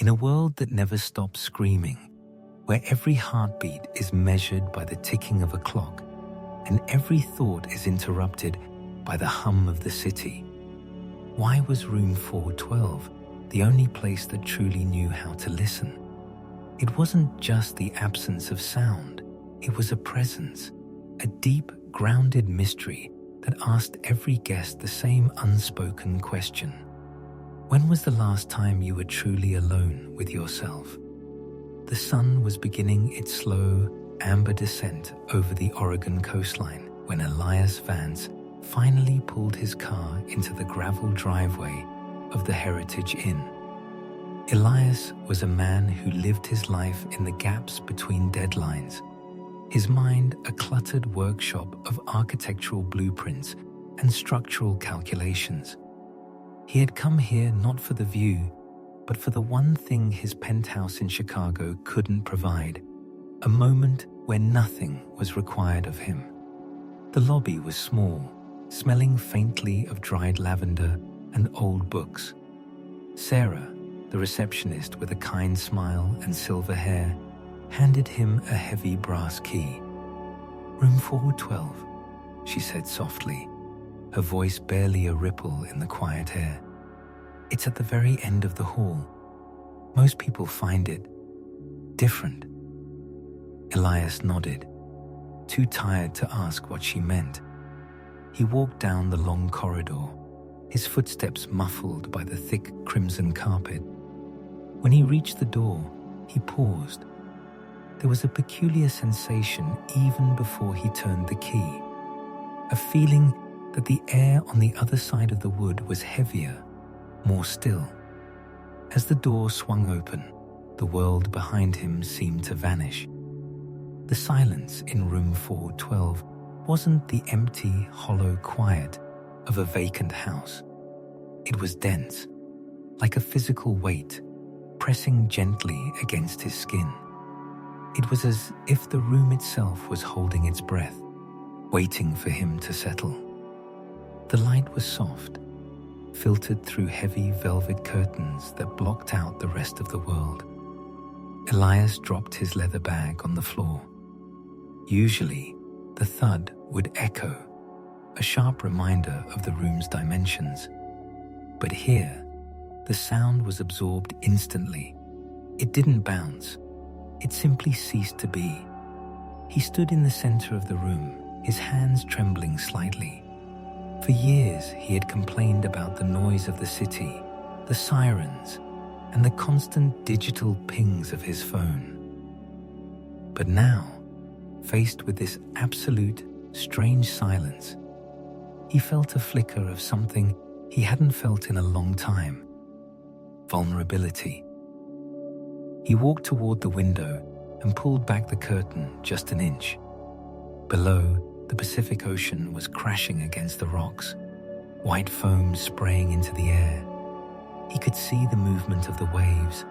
In a world that never stops screaming, where every heartbeat is measured by the ticking of a clock, and every thought is interrupted by the hum of the city, why was room 412 the only place that truly knew how to listen? It wasn't just the absence of sound, it was a presence, a deep, grounded mystery that asked every guest the same unspoken question. When was the last time you were truly alone with yourself? The sun was beginning its slow, amber descent over the Oregon coastline when Elias Vance finally pulled his car into the gravel driveway of the Heritage Inn. Elias was a man who lived his life in the gaps between deadlines, his mind a cluttered workshop of architectural blueprints and structural calculations. He had come here not for the view, but for the one thing his penthouse in Chicago couldn't provide, a moment where nothing was required of him. The lobby was small, smelling faintly of dried lavender and old books. Sarah, the receptionist with a kind smile and silver hair, handed him a heavy brass key. "Room 412, she said softly, her voice barely a ripple in the quiet air. "It's at the very end of the hall. Most people find it different." Elias nodded, too tired to ask what she meant. He walked down the long corridor, his footsteps muffled by the thick crimson carpet. When he reached the door, he paused. There was a peculiar sensation even before he turned the key, a feeling that the air on the other side of the wood was heavier, more still. As the door swung open, the world behind him seemed to vanish. The silence in room 412 wasn't the empty, hollow quiet of a vacant house. It was dense, like a physical weight, pressing gently against his skin. It was as if the room itself was holding its breath, waiting for him to settle. The light was soft, filtered through heavy velvet curtains that blocked out the rest of the world. Elias dropped his leather bag on the floor. Usually, the thud would echo, a sharp reminder of the room's dimensions. But here, the sound was absorbed instantly. It didn't bounce. It simply ceased to be. He stood in the center of the room, his hands trembling slightly. For years, he had complained about the noise of the city, the sirens, and the constant digital pings of his phone. But now, faced with this absolute, strange silence, he felt a flicker of something he hadn't felt in a long time: vulnerability. He walked toward the window and pulled back the curtain just an inch. Below, the Pacific Ocean was crashing against the rocks, white foam spraying into the air. He could see the movement of the waves,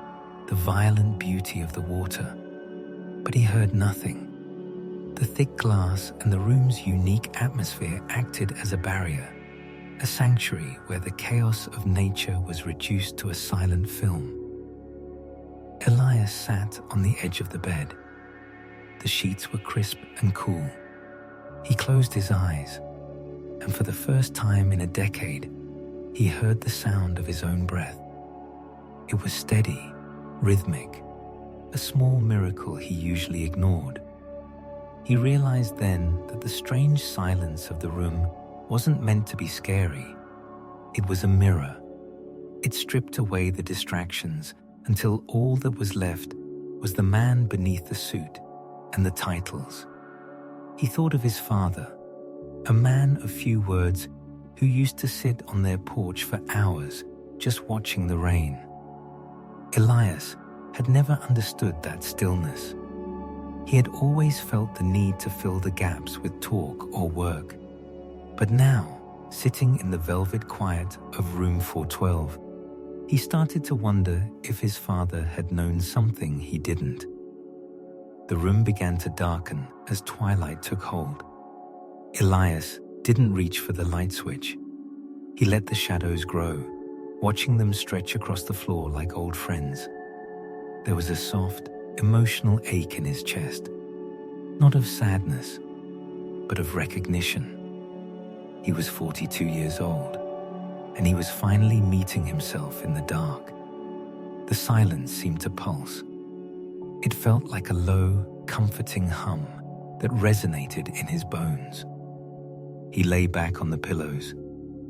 the violent beauty of the water, but he heard nothing. The thick glass and the room's unique atmosphere acted as a barrier, a sanctuary where the chaos of nature was reduced to a silent film. Elias sat on the edge of the bed. The sheets were crisp and cool. He closed his eyes, and for the first time in a decade, he heard the sound of his own breath. It was steady, rhythmic, a small miracle he usually ignored. He realized then that the strange silence of the room wasn't meant to be scary. It was a mirror. It stripped away the distractions until all that was left was the man beneath the suit and the titles. He thought of his father, a man of few words who used to sit on their porch for hours just watching the rain. Elias had never understood that stillness. He had always felt the need to fill the gaps with talk or work. But now, sitting in the velvet quiet of room 412, he started to wonder if his father had known something he didn't. The room began to darken as twilight took hold. Elias didn't reach for the light switch. He let the shadows grow, watching them stretch across the floor like old friends. There was a soft, emotional ache in his chest, not of sadness, but of recognition. He was 42 years old, and he was finally meeting himself in the dark. The silence seemed to pulse. It felt like a low, comforting hum that resonated in his bones. He lay back on the pillows,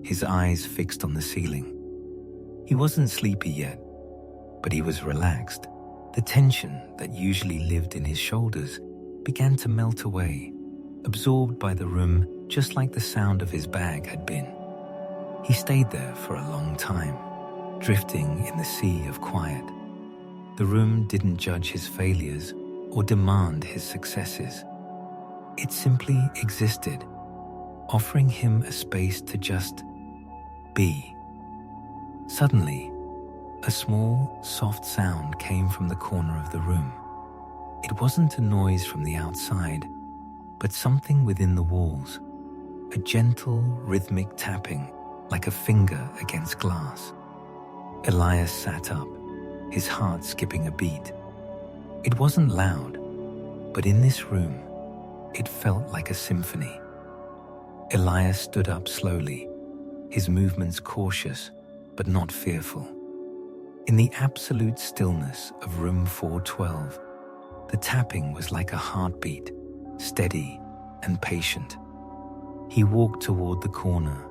his eyes fixed on the ceiling. He wasn't sleepy yet, but he was relaxed. The tension that usually lived in his shoulders began to melt away, absorbed by the room just like the sound of his bag had been. He stayed there for a long time, drifting in the sea of quiet. The room didn't judge his failures or demand his successes. It simply existed, offering him a space to just be. Suddenly, a small, soft sound came from the corner of the room. It wasn't a noise from the outside, but something within the walls, a gentle, rhythmic tapping like a finger against glass. Elias sat up, his heart skipping a beat. It wasn't loud, but in this room, it felt like a symphony. Elias stood up slowly, his movements cautious but not fearful. In the absolute stillness of room 412, the tapping was like a heartbeat, steady and patient. He walked toward the corner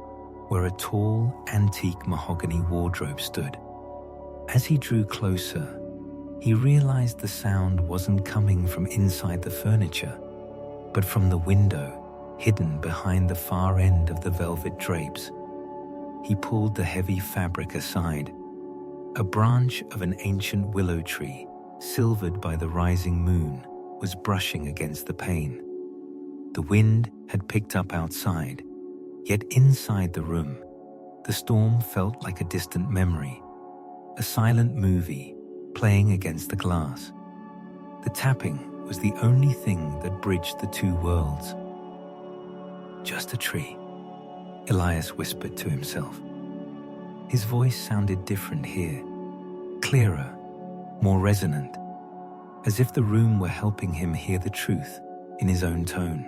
where a tall, antique mahogany wardrobe stood. As he drew closer, he realized the sound wasn't coming from inside the furniture, but from the window hidden behind the far end of the velvet drapes. He pulled the heavy fabric aside. A branch of an ancient willow tree, silvered by the rising moon, was brushing against the pane. The wind had picked up outside, yet inside the room, the storm felt like a distant memory, a silent movie playing against the glass. The tapping was the only thing that bridged the two worlds. "Just a tree," Elias whispered to himself. His voice sounded different here, clearer, more resonant, as if the room were helping him hear the truth in his own tone.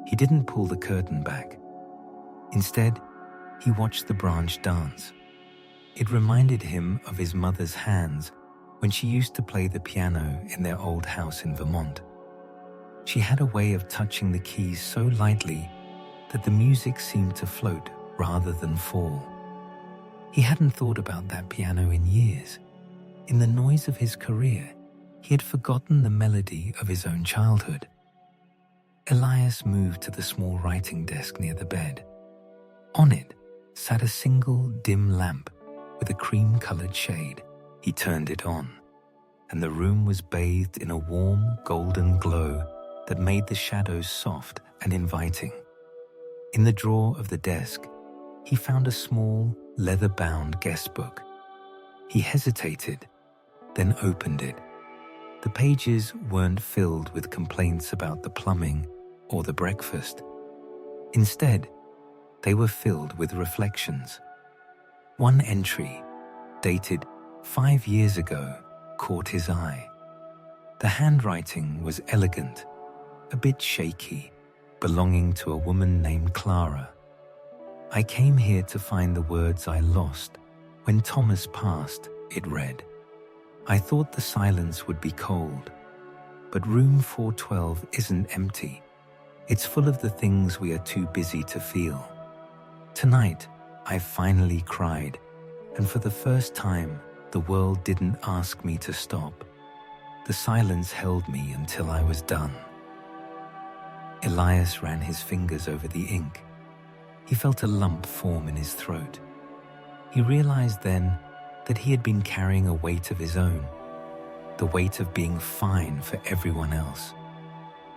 He didn't pull the curtain back. Instead, he watched the branch dance. It reminded him of his mother's hands when she used to play the piano in their old house in Vermont. She had a way of touching the keys so lightly that the music seemed to float rather than fall. He hadn't thought about that piano in years. In the noise of his career, he had forgotten the melody of his own childhood. Elias moved to the small writing desk near the bed. On it sat a single dim lamp with a cream-colored shade. He turned it on, and the room was bathed in a warm, golden glow that made the shadows soft and inviting. In the drawer of the desk, he found a small, leather-bound guest book. He hesitated, then opened it. The pages weren't filled with complaints about the plumbing or the breakfast. Instead, they were filled with reflections. One entry, dated 5 years ago, caught his eye. The handwriting was elegant, a bit shaky, belonging to a woman named Clara. "I came here to find the words I lost when Thomas passed," it read. "I thought the silence would be cold, but room 412 isn't empty. It's full of the things we are too busy to feel. Tonight, I finally cried, and for the first time, the world didn't ask me to stop. The silence held me until I was done." Elias ran his fingers over the ink. He felt a lump form in his throat. He realized then that he had been carrying a weight of his own, the weight of being fine for everyone else.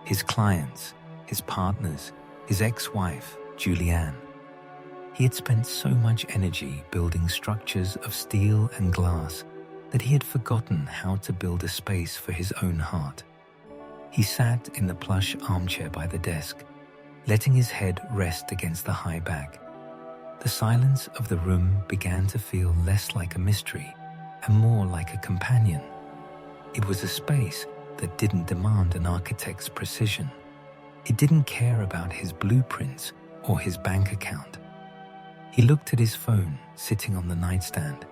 His clients, his partners, his ex-wife, Julianne. He had spent so much energy building structures of steel and glass that he had forgotten how to build a space for his own heart. He sat in the plush armchair by the desk, letting his head rest against the high back. The silence of the room began to feel less like a mystery and more like a companion. It was a space that didn't demand an architect's precision. It didn't care about his blueprints or his bank account. He looked at his phone sitting on the nightstand.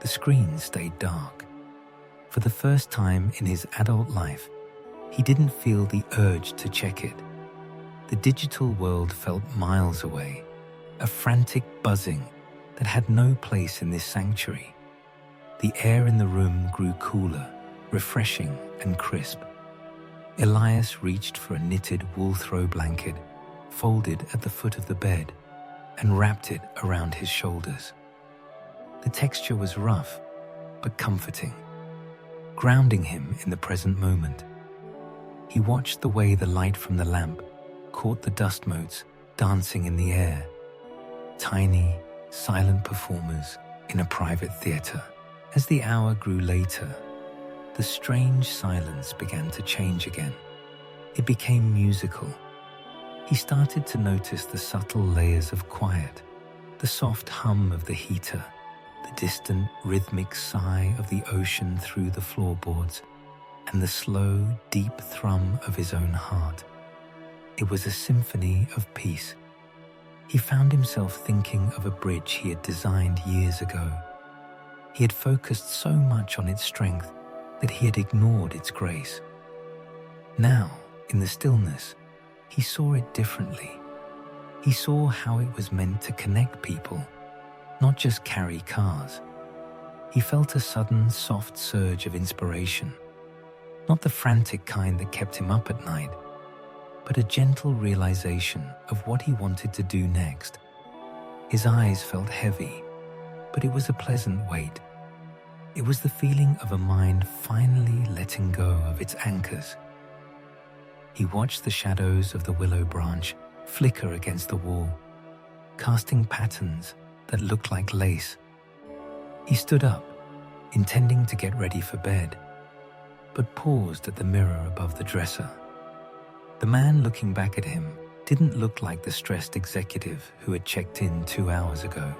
The screen stayed dark. For the first time in his adult life, he didn't feel the urge to check it. The digital world felt miles away, a frantic buzzing that had no place in this sanctuary. The air in the room grew cooler, refreshing and crisp. Elias reached for a knitted wool throw blanket, folded at the foot of the bed, and wrapped it around his shoulders. The texture was rough, but comforting, grounding him in the present moment. He watched the way the light from the lamp caught the dust motes dancing in the air, tiny, silent performers in a private theater. As the hour grew later, the strange silence began to change again. It became musical. He started to notice the subtle layers of quiet, the soft hum of the heater, the distant rhythmic sigh of the ocean through the floorboards, and the slow, deep thrum of his own heart. It was a symphony of peace. He found himself thinking of a bridge he had designed years ago. He had focused so much on its strength that he had ignored its grace. Now, in the stillness, he saw it differently. He saw how it was meant to connect people, not just carry cars. He felt a sudden, soft surge of inspiration, not the frantic kind that kept him up at night, but a gentle realization of what he wanted to do next. His eyes felt heavy, but it was a pleasant weight. It was the feeling of a mind finally letting go of its anchors. He watched the shadows of the willow branch flicker against the wall, casting patterns that looked like lace. He stood up, intending to get ready for bed, but paused at the mirror above the dresser. The man looking back at him didn't look like the stressed executive who had checked in 2 hours ago.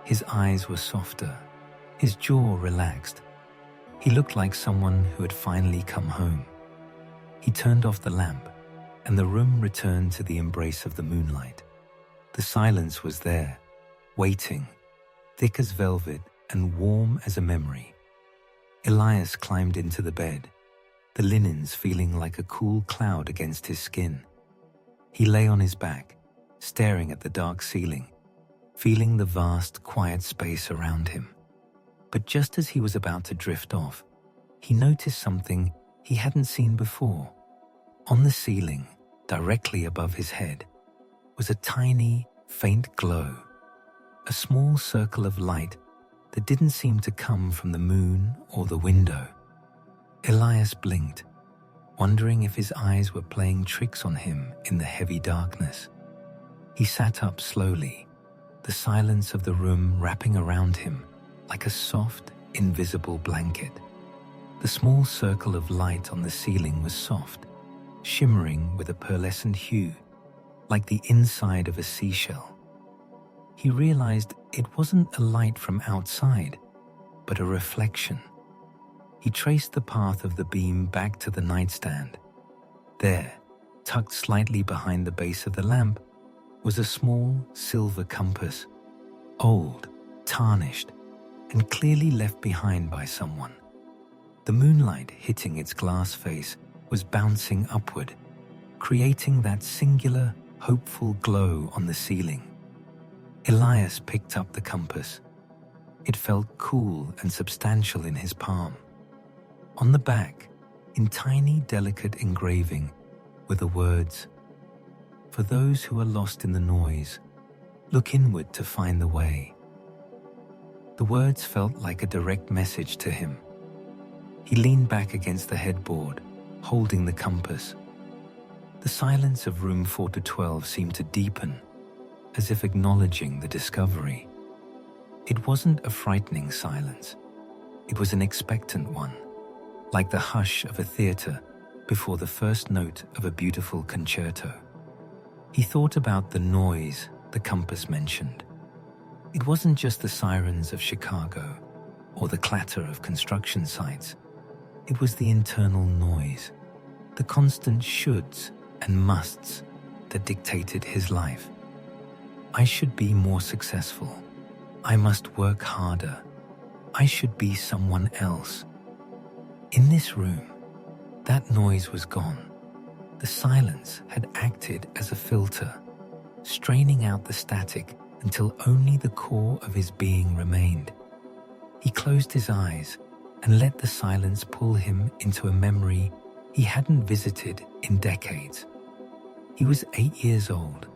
His eyes were softer, his jaw relaxed. He looked like someone who had finally come home. He turned off the lamp, and the room returned to the embrace of the moonlight. The silence was there, waiting, thick as velvet and warm as a memory. Elias climbed into the bed, the linens feeling like a cool cloud against his skin. He lay on his back, staring at the dark ceiling, feeling the vast, quiet space around him. But just as he was about to drift off, he noticed something he hadn't seen before. On the ceiling, directly above his head, was a tiny, faint glow, a small circle of light that didn't seem to come from the moon or the window. Elias blinked, wondering if his eyes were playing tricks on him in the heavy darkness. He sat up slowly, the silence of the room wrapping around him like a soft, invisible blanket. The small circle of light on the ceiling was soft, shimmering with a pearlescent hue, like the inside of a seashell. He realized it wasn't a light from outside, but a reflection. He traced the path of the beam back to the nightstand. There, tucked slightly behind the base of the lamp, was a small silver compass, old, tarnished, and clearly left behind by someone. The moonlight hitting its glass face was bouncing upward, creating that singular, hopeful glow on the ceiling. Elias picked up the compass. It felt cool and substantial in his palm. On the back, in tiny, delicate engraving, were the words, "For those who are lost in the noise, look inward to find the way." The words felt like a direct message to him. He leaned back against the headboard, holding the compass. The silence of room 4-12 seemed to deepen, as if acknowledging the discovery. It wasn't a frightening silence. It was an expectant one, like the hush of a theater before the first note of a beautiful concerto. He thought about the noise the compass mentioned. It wasn't just the sirens of Chicago or the clatter of construction sites. It was the internal noise, the constant shoulds and musts that dictated his life. I should be more successful. I must work harder. I should be someone else. In this room, that noise was gone. The silence had acted as a filter, straining out the static until only the core of his being remained. He closed his eyes and let the silence pull him into a memory he hadn't visited in decades. He was 8 years old,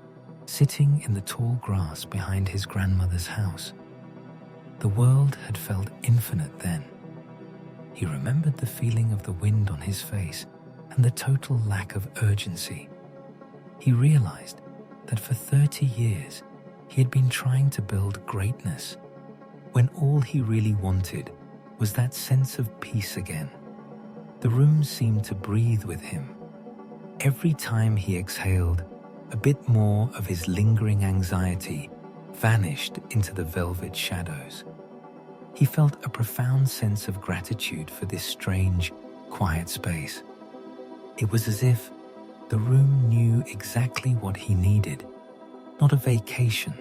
sitting in the tall grass behind his grandmother's house. The world had felt infinite then. He remembered the feeling of the wind on his face and the total lack of urgency. He realized that for 30 years he had been trying to build greatness, when all he really wanted was that sense of peace again. The room seemed to breathe with him. Every time he exhaled, a bit more of his lingering anxiety vanished into the velvet shadows. He felt a profound sense of gratitude for this strange, quiet space. It was as if the room knew exactly what he needed, not a vacation,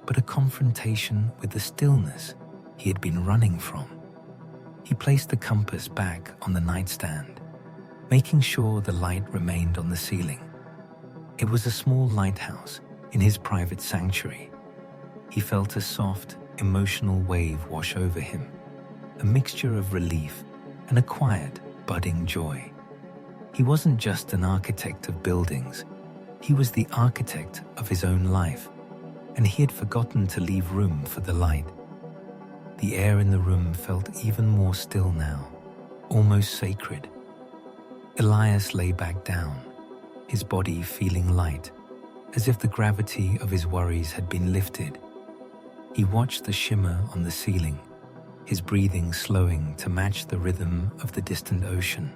but a confrontation with the stillness he had been running from. He placed the compass back on the nightstand, making sure the light remained on the ceiling. It was a small lighthouse in his private sanctuary. He felt a soft, emotional wave wash over him, a mixture of relief and a quiet, budding joy. He wasn't just an architect of buildings, he was the architect of his own life, and he had forgotten to leave room for the light. The air in the room felt even more still now, almost sacred. Elias lay back down, his body feeling light, as if the gravity of his worries had been lifted. He watched the shimmer on the ceiling, his breathing slowing to match the rhythm of the distant ocean.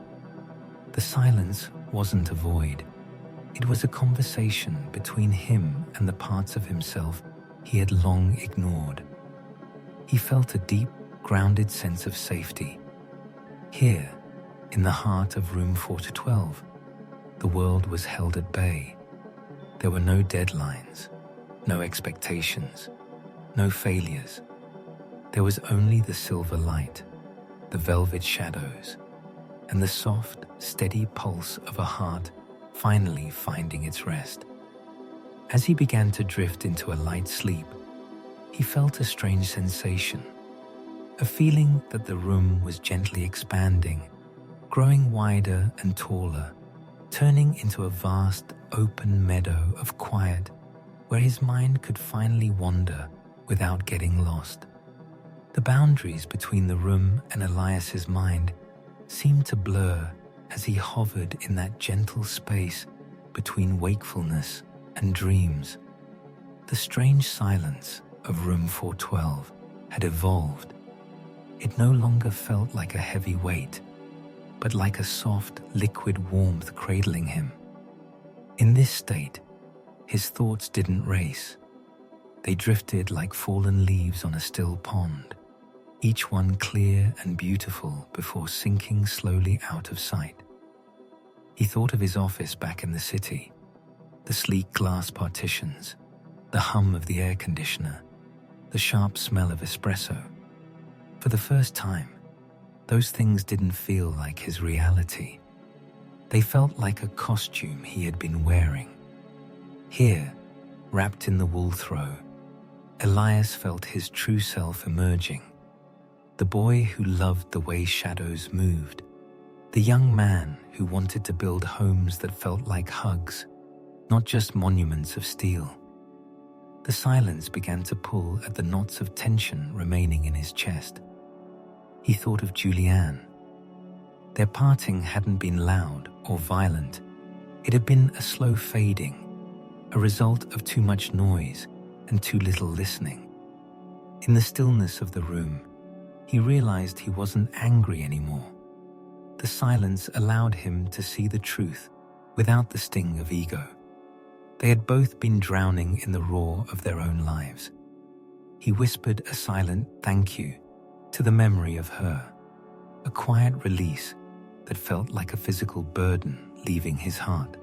The silence wasn't a void. It was a conversation between him and the parts of himself he had long ignored. He felt a deep, grounded sense of safety. Here, in the heart of room 412, the world was held at bay. There were no deadlines, no expectations, no failures. There was only the silver light, the velvet shadows, and the soft, steady pulse of a heart finally finding its rest. As he began to drift into a light sleep, he felt a strange sensation, a feeling that the room was gently expanding, growing wider and taller, turning into a vast, open meadow of quiet where his mind could finally wander without getting lost. The boundaries between the room and Elias's mind seemed to blur as he hovered in that gentle space between wakefulness and dreams. The strange silence of room 412 had evolved. It no longer felt like a heavy weight, but like a soft, liquid warmth cradling him. In this state, his thoughts didn't race. They drifted like fallen leaves on a still pond, each one clear and beautiful before sinking slowly out of sight. He thought of his office back in the city, the sleek glass partitions, the hum of the air conditioner, the sharp smell of espresso. For the first time, those things didn't feel like his reality. They felt like a costume he had been wearing. Here, wrapped in the wool throw, Elias felt his true self emerging. The boy who loved the way shadows moved. The young man who wanted to build homes that felt like hugs, not just monuments of steel. The silence began to pull at the knots of tension remaining in his chest. He thought of Julianne. Their parting hadn't been loud or violent. It had been a slow fading, a result of too much noise and too little listening. In the stillness of the room, he realized he wasn't angry anymore. The silence allowed him to see the truth without the sting of ego. They had both been drowning in the roar of their own lives. He whispered a silent thank you to the memory of her. a quiet release that felt like a physical burden leaving his heart.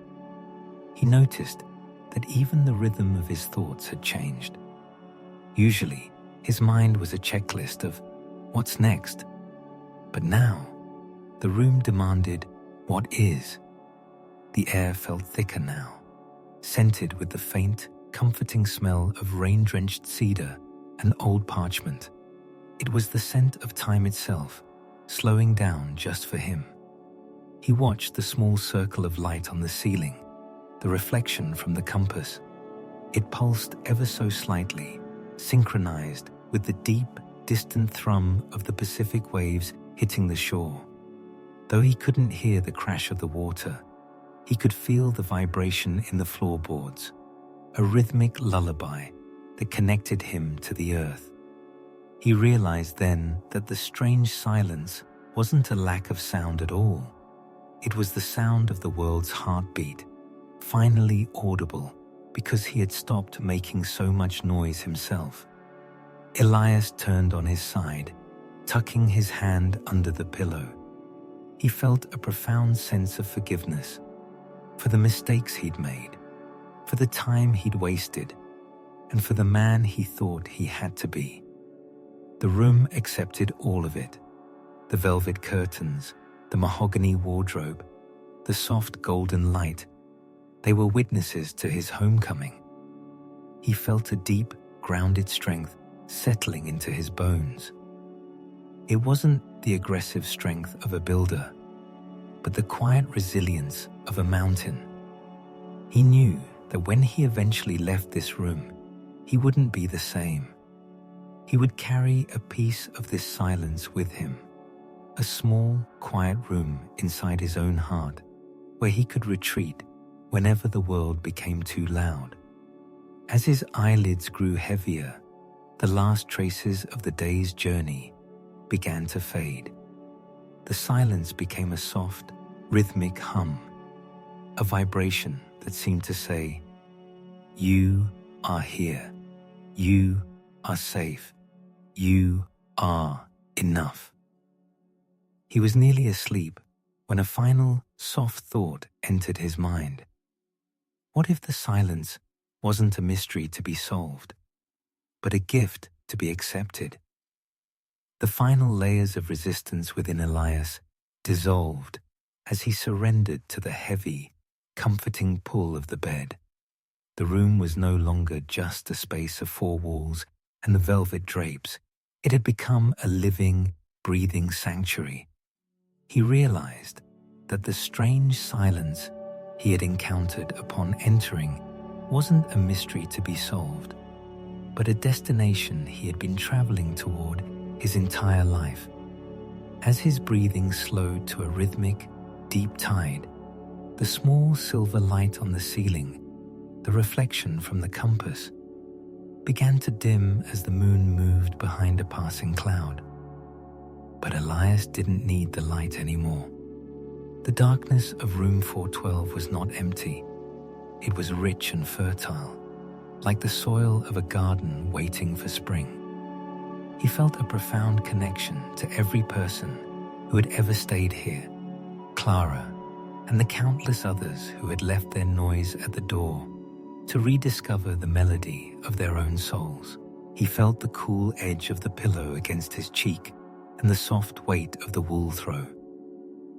He noticed that even the rhythm of his thoughts had changed. Usually, his mind was a checklist of what's next, but now the room demanded what is. The air felt thicker now, scented with the faint, comforting smell of rain-drenched cedar and old parchment. It was the scent of time itself, slowing down just for him. He watched the small circle of light on the ceiling, the reflection from the compass. It pulsed ever so slightly, synchronized with the deep, distant thrum of the Pacific waves hitting the shore. Though he couldn't hear the crash of the water, he could feel the vibration in the floorboards, a rhythmic lullaby that connected him to the earth. He realized then that the strange silence wasn't a lack of sound at all. It was the sound of the world's heartbeat, finally audible because he had stopped making so much noise himself. Elias turned on his side, tucking his hand under the pillow. He felt a profound sense of forgiveness for the mistakes he'd made, for the time he'd wasted, and for the man he thought he had to be. The room accepted all of it. The velvet curtains, the mahogany wardrobe, the soft golden light. They were witnesses to his homecoming. He felt a deep, grounded strength settling into his bones. It wasn't the aggressive strength of a builder, but the quiet resilience of a mountain. He knew that when he eventually left this room, he wouldn't be the same. He would carry a piece of this silence with him, a small, quiet room inside his own heart where he could retreat whenever the world became too loud. As his eyelids grew heavier, the last traces of the day's journey began to fade. The silence became a soft, rhythmic hum, a vibration that seemed to say, "You are here. You are safe. You are enough." He was nearly asleep when a final, soft thought entered his mind. What if the silence wasn't a mystery to be solved, but a gift to be accepted? The final layers of resistance within Elias dissolved as he surrendered to the heavy, comforting pull of the bed. The room was no longer just a space of four walls and the velvet drapes. It had become a living, breathing sanctuary. He realized that the strange silence he had encountered upon entering wasn't a mystery to be solved, but a destination he had been traveling toward his entire life. As his breathing slowed to a rhythmic, deep tide, the small silver light on the ceiling, the reflection from the compass, began to dim as the moon moved behind a passing cloud. But Elias didn't need the light anymore. The darkness of room 412 was not empty. It was rich and fertile, like the soil of a garden waiting for spring. He felt a profound connection to every person who had ever stayed here, Clara, and the countless others who had left their noise at the door to rediscover the melody of their own souls. He felt the cool edge of the pillow against his cheek and the soft weight of the wool throw.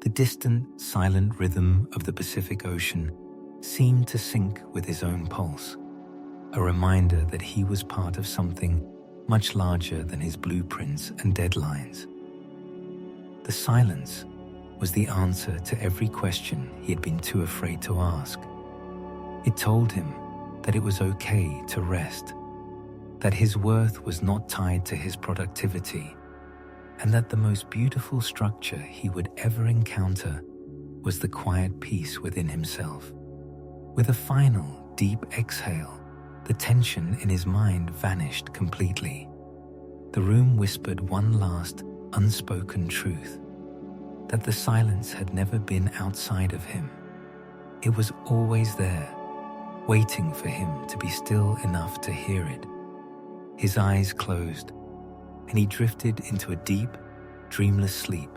The distant, silent rhythm of the Pacific Ocean seemed to sync with his own pulse, a reminder that he was part of something much larger than his blueprints and deadlines. The silence was the answer to every question he had been too afraid to ask. It told him that it was okay to rest, that his worth was not tied to his productivity, and that the most beautiful structure he would ever encounter was the quiet peace within himself. With a final, deep exhale, the tension in his mind vanished completely. The room whispered one last, unspoken truth, that the silence had never been outside of him. It was always there, waiting for him to be still enough to hear it. His eyes closed, and he drifted into a deep, dreamless sleep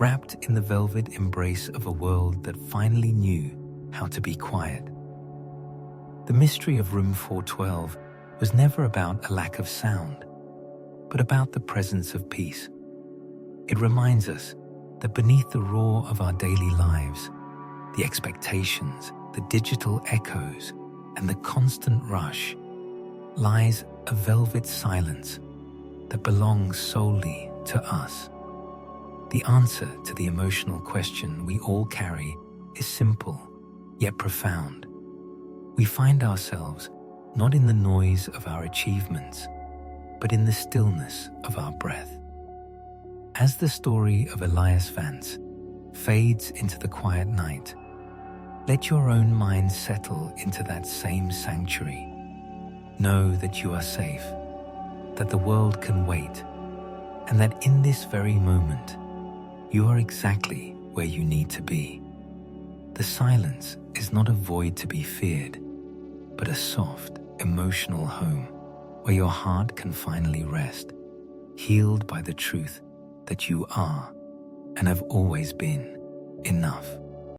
wrapped in the velvet embrace of a world that finally knew how to be quiet. The mystery of Room 412 was never about a lack of sound, but about the presence of peace. It reminds us that beneath the roar of our daily lives, the expectations, the digital echoes, and the constant rush, lies a velvet silence that belongs solely to us. The answer to the emotional question we all carry is simple, yet profound. We find ourselves not in the noise of our achievements, but in the stillness of our breath. As the story of Elias Vance fades into the quiet night, let your own mind settle into that same sanctuary. Know that you are safe, that the world can wait, and that in this very moment, you are exactly where you need to be. The silence is not a void to be feared, but a soft, emotional home where your heart can finally rest, healed by the truth that you are and have always been enough.